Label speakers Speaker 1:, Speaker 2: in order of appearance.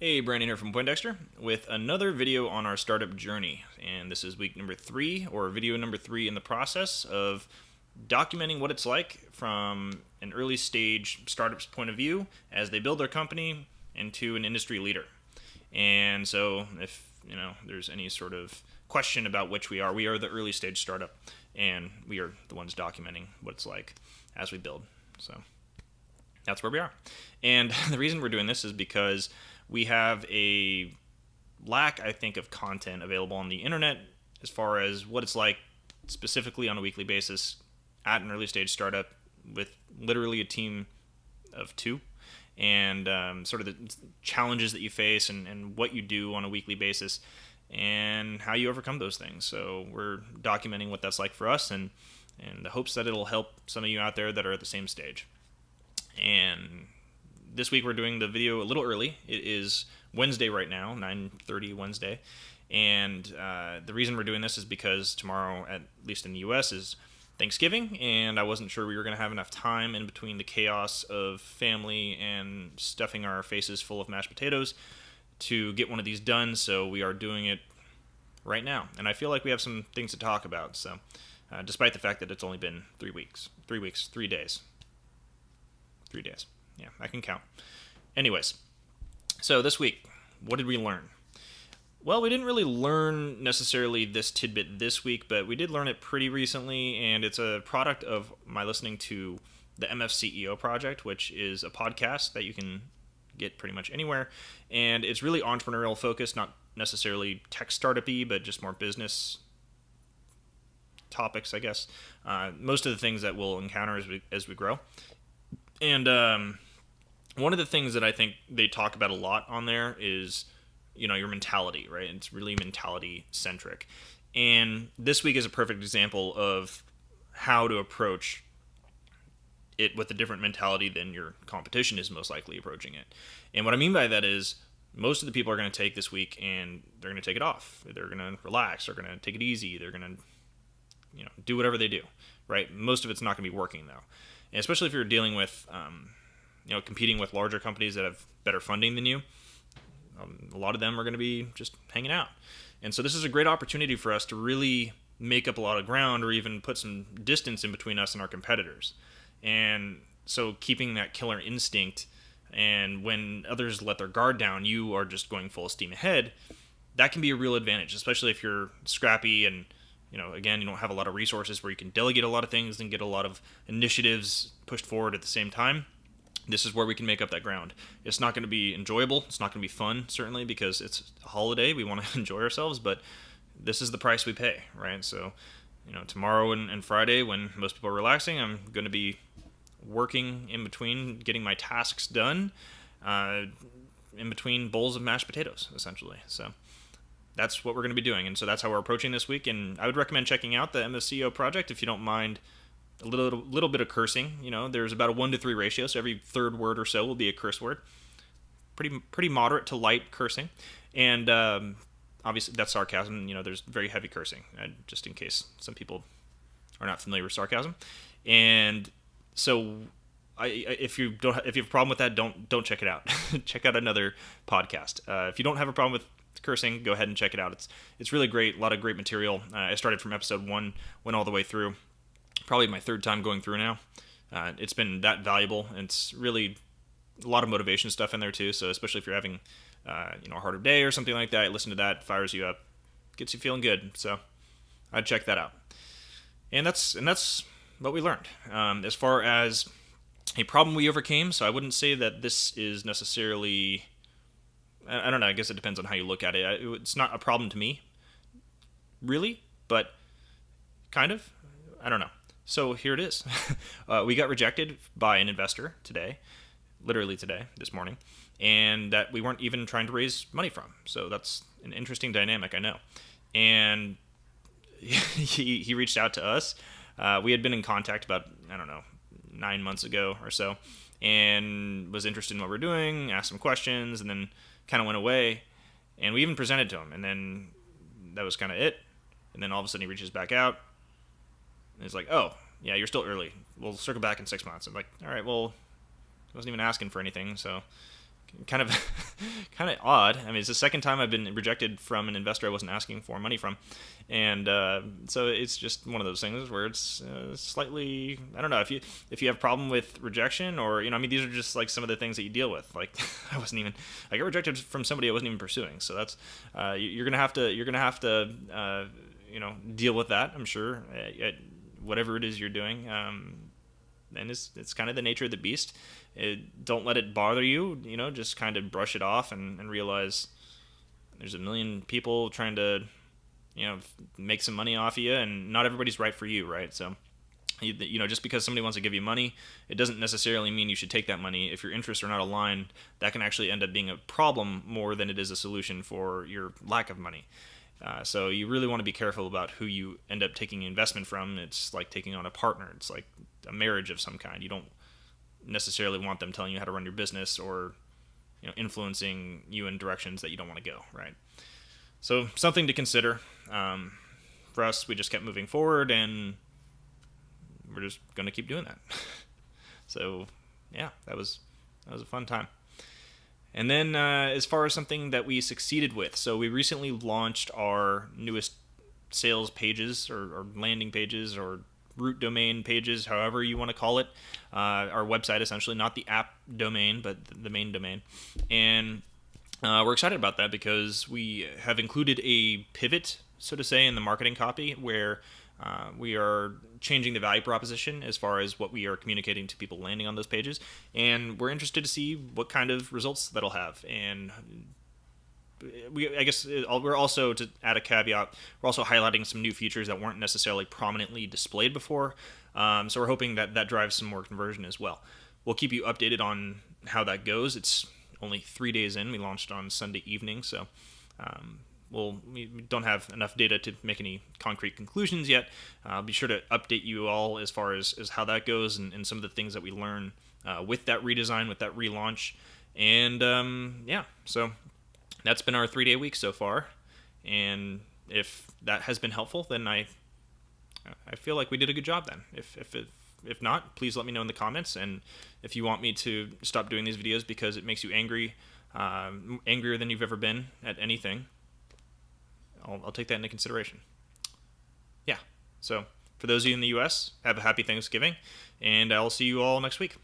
Speaker 1: Hey, Brandon here from Poindexter with another video on our startup journey. And this is week number 3, or video number 3 in the process of documenting what it's like from an early stage startup's point of view as they build their company into an industry leader. And so if there's any sort of question about which we are the early stage startup, and we are the ones documenting what it's like as we build. So that's where we are. And the reason we're doing this is because we have a lack, I think, of content available on the internet as far as what it's like specifically on a weekly basis at an early stage startup with literally a team of 2, and sort of the challenges that you face and what you do on a weekly basis and how you overcome those things. So we're documenting what that's like for us, and the hopes that it'll help some of you out there that are at the same stage. And this week we're doing the video a little early. It is Wednesday right now, 9:30 Wednesday. And the reason we're doing this is because tomorrow, at least in the US, is Thanksgiving, and I wasn't sure we were going to have enough time in between the chaos of family and stuffing our faces full of mashed potatoes to get one of these done, so we are doing it right now. And I feel like we have some things to talk about, so despite the fact that it's only been 3 weeks, 3 days. 3 days. Yeah, I can count. Anyways, so this week, what did we learn? Well, we didn't really learn necessarily this tidbit this week, but we did learn it pretty recently, and it's a product of my listening to the MFCEO project, which is a podcast that you can get pretty much anywhere, and it's really entrepreneurial focused, not necessarily tech startup-y, but just more business topics, I guess. Most of the things that we'll encounter as we grow. And one of the things that I think they talk about a lot on there is, your mentality, right? It's really mentality centric. And this week is a perfect example of how to approach it with a different mentality than your competition is most likely approaching it. And what I mean by that is most of the people are going to take this week and they're going to take it off. They're going to relax. They're going to take it easy. They're going to, do whatever they do, right? Most of it's not going to be working though. And especially if you're dealing with, competing with larger companies that have better funding than you, a lot of them are going to be just hanging out. And so this is a great opportunity for us to really make up a lot of ground, or even put some distance in between us and our competitors. And so keeping that killer instinct, and when others let their guard down, you are just going full steam ahead, that can be a real advantage, especially if you're scrappy and again, you don't have a lot of resources where you can delegate a lot of things and get a lot of initiatives pushed forward at the same time. This is where we can make up that ground. It's not going to be enjoyable. It's not going to be fun, certainly, because it's a holiday. We want to enjoy ourselves, but this is the price we pay, right? So, tomorrow and Friday, when most people are relaxing, I'm going to be working in between, getting my tasks done, in between bowls of mashed potatoes, essentially. So that's what we're going to be doing, and so that's how we're approaching this week. And I would recommend checking out the MFCEO project if you don't mind a little bit of cursing. There's about a 1-to-3 ratio, so every third word or so will be a curse word. Pretty moderate to light cursing, and obviously that's sarcasm. There's very heavy cursing, just in case some people are not familiar with sarcasm. And so, if you have a problem with that, don't check it out. Check out another podcast. If you don't have a problem with cursing, go ahead and check it out. It's really great. A lot of great material. I started from episode 1, went all the way through. Probably my 3rd time going through now. It's been that valuable, and it's really a lot of motivation stuff in there too. So especially if you're having a harder day or something like that, listen to that, fires you up, gets you feeling good. So I'd check that out. And that's what we learned. As far as a problem we overcame, so I wouldn't say that this is necessarily, I don't know, I guess it depends on how you look at it. It's not a problem to me, really, but kind of. I don't know. So here it is. We got rejected by an investor today, literally today, this morning, and that we weren't even trying to raise money from. So that's an interesting dynamic, I know. And he reached out to us. We had been in contact about, 9 months ago or so, and was interested in what we're doing, asked some questions, and then kind of went away. And we even presented to him, and then that was kind of it. And then all of a sudden he reaches back out. And it's like, oh, yeah, you're still early. We'll circle back in 6 months. I'm like, all right, well, I wasn't even asking for anything, so kind of kind of odd. I mean, it's the second time I've been rejected from an investor I wasn't asking for money from, and so it's just one of those things where it's slightly, I don't know, if you have a problem with rejection, or I mean, these are just like some of the things that you deal with. Like I got rejected from somebody I wasn't even pursuing, so that's you're gonna have to deal with that, I'm sure, at whatever it is you're doing. And it's kind of the nature of the beast. Don't let it bother you. Just kind of brush it off and realize there's a million people trying to make some money off of you, and not everybody's right for you, right? So just because somebody wants to give you money, it doesn't necessarily mean you should take that money. If your interests are not aligned, that can actually end up being a problem more than it is a solution for your lack of money. So you really want to be careful about who you end up taking investment from. It's like taking on a partner. It's like a marriage of some kind. You don't necessarily want them telling you how to run your business, or influencing you in directions that you don't want to go, right? So something to consider. For us, we just kept moving forward, and we're just going to keep doing that. So yeah, that was a fun time. And then as far as something that we succeeded with, so we recently launched our newest sales pages, or landing pages, or root domain pages, however you want to call it. Our website, essentially, not the app domain, but the main domain. And we're excited about that because we have included a pivot, so to say, in the marketing copy, where we are changing the value proposition as far as what we are communicating to people landing on those pages, and we're interested to see what kind of results that'll have. And we're also, to add a caveat, we're also highlighting some new features that weren't necessarily prominently displayed before. So we're hoping that drives some more conversion as well. We'll keep you updated on how that goes. It's only 3 days in. We launched on Sunday evening, so we don't have enough data to make any concrete conclusions yet. I'll be sure to update you all as far as how that goes, and some of the things that we learn with that redesign, with that relaunch. And so that's been our 3-day week so far. And if that has been helpful, then I feel like we did a good job then. If not, please let me know in the comments. And if you want me to stop doing these videos because it makes you angry, angrier than you've ever been at anything, I'll take that into consideration. Yeah. So for those of you in the U.S., have a happy Thanksgiving, and I'll see you all next week.